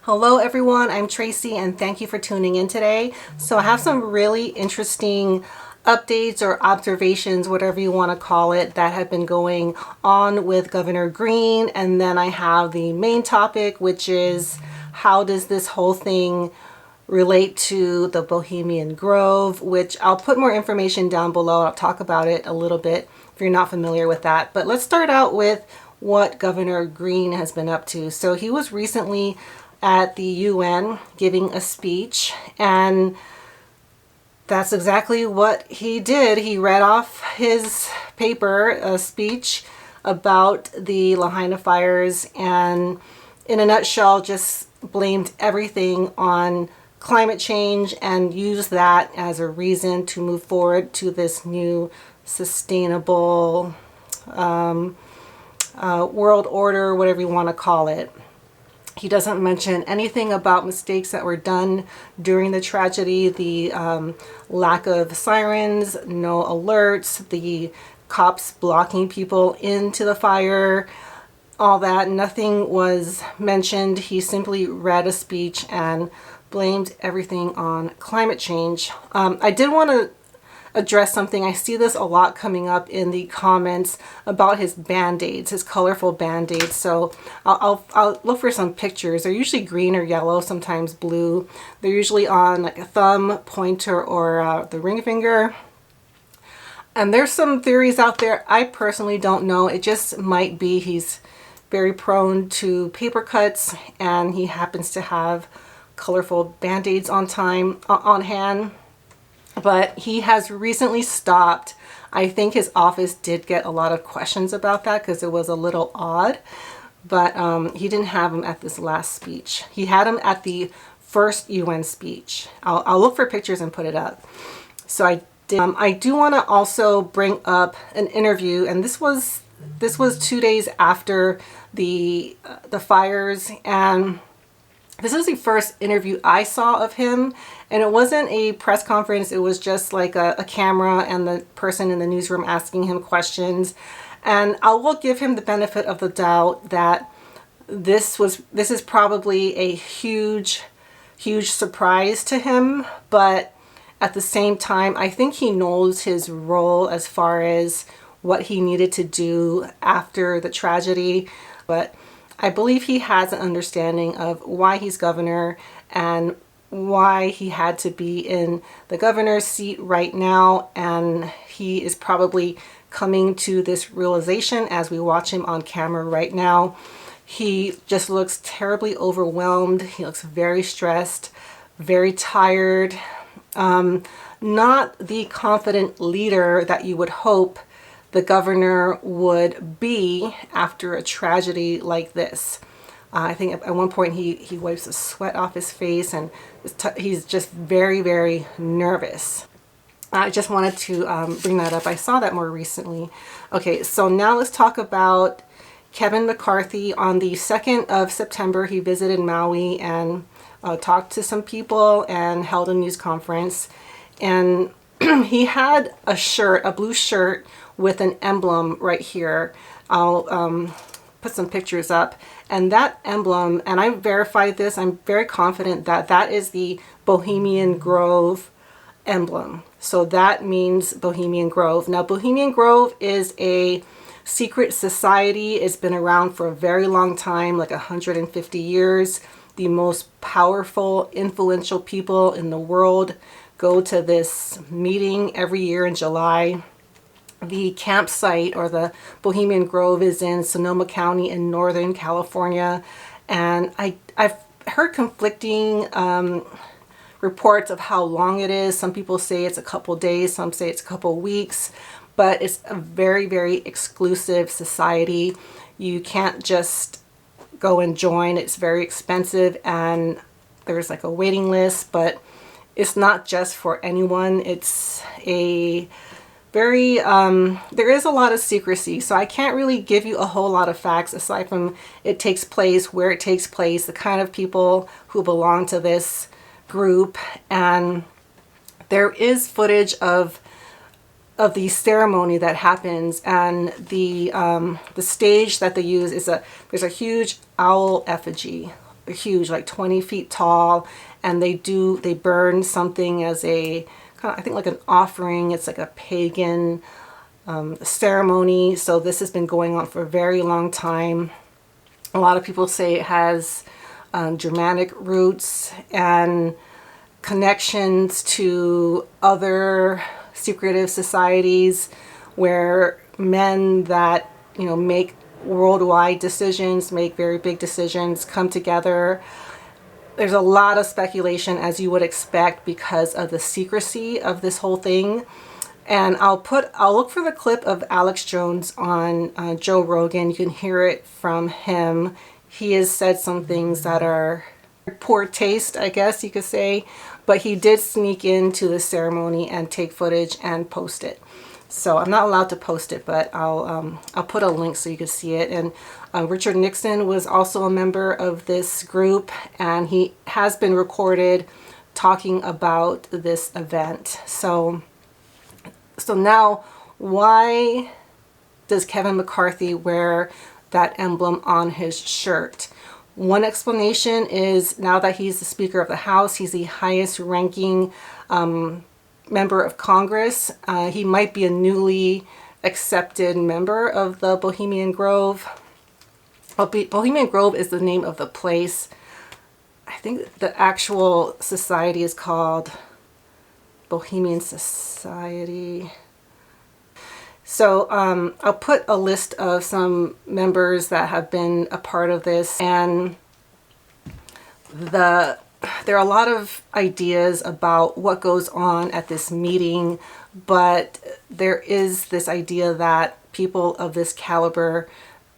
Hello everyone, I'm Tracy and thank you for tuning in today. So I have some really interesting updates or observations, whatever you want to call it, that have been going on with Governor Green. And then I have the main topic, which is how does this whole thing relate to the Bohemian Grove, which I'll put more information down below. I'll talk about it a little bit if you're not familiar with that. But let's start out with what Governor Green has been up to. So he was recently at the UN giving a speech, and that's exactly what he did. He read off his paper, a speech about the Lahaina fires, and in a nutshell just blamed everything on climate change and used that as a reason to move forward to this new sustainable world order, whatever you want to call it. He doesn't mention anything about mistakes that were done during the tragedy, the lack of sirens, no alerts, the cops blocking people into the fire, all that. Nothing was mentioned. He simply read a speech and blamed everything on climate change. I did want to address something. I see this a lot coming up in the comments about his band-aids, his colorful band-aids. So I'll look for some pictures. They're usually green or yellow, sometimes blue. They're usually on like a thumb, pointer, or the ring finger. And there's some theories out there. I personally don't know. It just might be he's very prone to paper cuts and he happens to have colorful band-aids on hand. But he has recently stopped. I think his office did get a lot of questions about that because it was a little odd. But he didn't have him at this last speech. He had him at the first UN speech. I'll look for pictures and put it up. So I did. I do want to also bring up an interview, and this was 2 days after the fires, and this is the first interview I saw of him, and it wasn't a press conference. It was just like a camera and the person in the newsroom asking him questions. And I will give him the benefit of the doubt that this is probably a huge surprise to him, but at the same time, I think he knows his role as far as what he needed to do after the tragedy. But I believe he has an understanding of why he's governor and why he had to be in the governor's seat right now. And he is probably coming to this realization as we watch him on camera right now. He just looks terribly overwhelmed. He looks very stressed, very tired. Not the confident leader that you would hope the governor would be after a tragedy like this. I think at one point he wipes the sweat off his face, and he's just very, very nervous. I just wanted to bring that up. I saw that more recently. Okay, so now let's talk about Kevin McCarthy. On the 2nd of September, he visited Maui and talked to some people and held a news conference. And he had a blue shirt with an emblem right here. I'll put some pictures up. And that emblem, and I verified this, I'm very confident that that is the Bohemian Grove emblem. So that means Bohemian Grove. Now, Bohemian Grove is a secret society. It's been around for a very long time, like 150 years. The most powerful, influential people in the world go to this meeting every year in July. The campsite, or the Bohemian Grove, is in Sonoma County in Northern California. And I've heard conflicting reports of how long it is. Some people say it's a couple days, some say it's a couple weeks, but it's a very, very exclusive society. You can't just go and join. It's very expensive and there's like a waiting list, but it's not just for anyone. It's a very, there is a lot of secrecy, so I can't really give you a whole lot of facts aside from it takes place, where it takes place, the kind of people who belong to this group. And there is footage of the ceremony that happens, and the stage that they use is there's a huge owl effigy. They're huge, like 20 feet tall, and they burn something as a kind of, I think, like an offering. It's like a pagan ceremony. So this has been going on for a very long time. A lot of people say it has Germanic roots and connections to other secretive societies where men that, you know, make worldwide decisions, make very big decisions, come together. There's a lot of speculation, as you would expect, because of the secrecy of this whole thing. And I'll look for the clip of Alex Jones on Joe Rogan. You can hear it from him. He has said some things that are poor taste, I guess you could say, but he did sneak into the ceremony and take footage and post it. So I'm not allowed to post it, but I'll put a link so you can see it. And Richard Nixon was also a member of this group, and he has been recorded talking about this event. So now, why does Kevin McCarthy wear that emblem on his shirt? One explanation is, now that he's the Speaker of the House, he's the highest ranking member of Congress. He might be a newly accepted member of the Bohemian Grove. Bohemian Grove is the name of the place. I think the actual society is called Bohemian Society. So I'll put a list of some members that have been a part of this, and there are a lot of ideas about what goes on at this meeting, but there is this idea that people of this caliber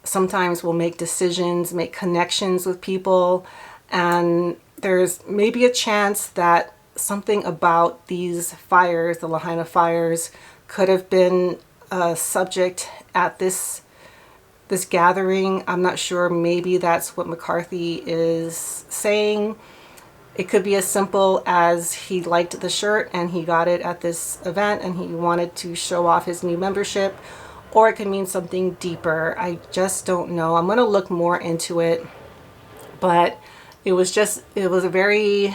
sometimes will make decisions, make connections with people, and there's maybe a chance that something about these fires, the Lahaina fires, could have been a subject at this gathering. I'm not sure. Maybe that's what McCarthy is saying. It could be as simple as he liked the shirt and he got it at this event and he wanted to show off his new membership, or it could mean something deeper. I just don't know. I'm going to look more into it, but it was a very,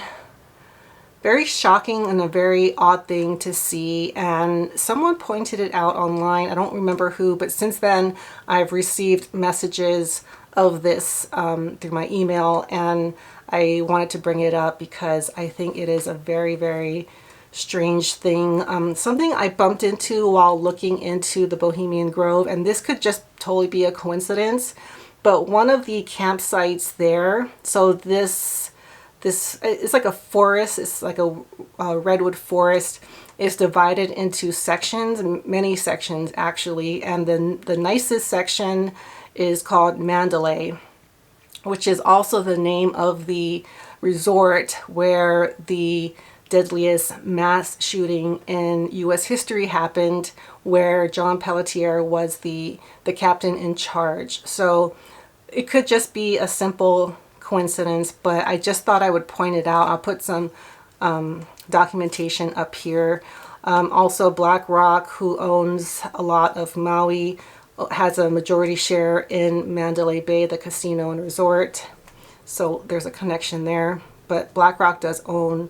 very shocking and a very odd thing to see, and someone pointed it out online. I don't remember who, but since then I've received messages of this through my email, and I wanted to bring it up because I think it is a very, very strange thing. Something I bumped into while looking into the Bohemian Grove, and this could just totally be a coincidence, but one of the campsites there, so this it's like a forest, it's like a redwood forest, is divided into sections, many sections actually, and then the nicest section is called Mandalay, which is also the name of the resort where the deadliest mass shooting in U.S. history happened, where John Pelletier was the captain in charge. So it could just be a simple coincidence, but I just thought I would point it out. I'll put some documentation up here. Also, BlackRock, who owns a lot of Maui, has a majority share in Mandalay Bay, the casino and resort. So there's a connection there. But BlackRock does own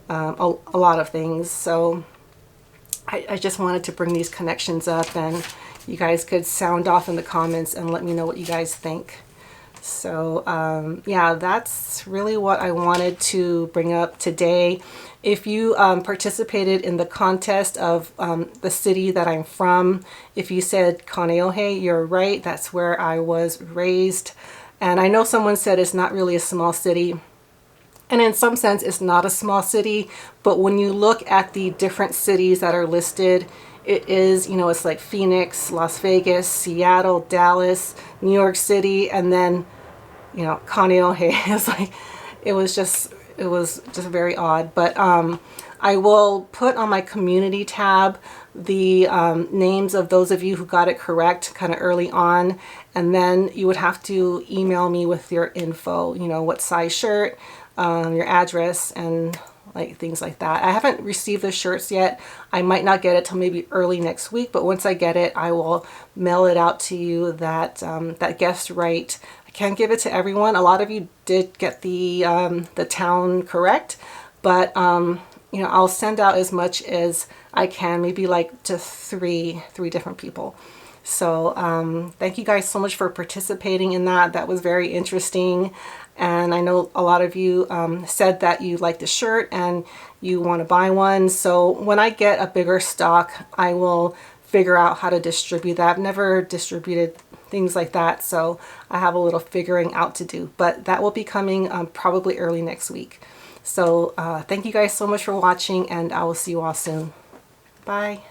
a lot of things. So I just wanted to bring these connections up, and you guys could sound off in the comments and let me know what you guys think. So yeah, that's really what I wanted to bring up today. If you participated in the contest of the city that I'm from, if you said Kaneohe, you're right. That's where I was raised. And I know someone said it's not really a small city. And in some sense, it's not a small city. But when you look at the different cities that are listed, it is, you know, it's like Phoenix, Las Vegas, Seattle, Dallas, New York City, and then, you know, Kaneohe. It's like, it was just very odd. But I will put on my community tab the names of those of you who got it correct kind of early on, and then you would have to email me with your info, you know, what size shirt, your address, and like things like that. I haven't received the shirts yet. I might not get it till maybe early next week, but once I get it, I will mail it out to you. That guessed right. I can't give it to everyone. A lot of you did get the town correct, but you know, I'll send out as much as I can, maybe like to three different people. So thank you guys so much for participating in that. That was very interesting. And I know a lot of you said that you like the shirt and you want to buy one. So when I get a bigger stock, I will figure out how to distribute that. I've never distributed things like that, so I have a little figuring out to do. But that will be coming probably early next week. So thank you guys so much for watching, and I will see you all soon. Bye.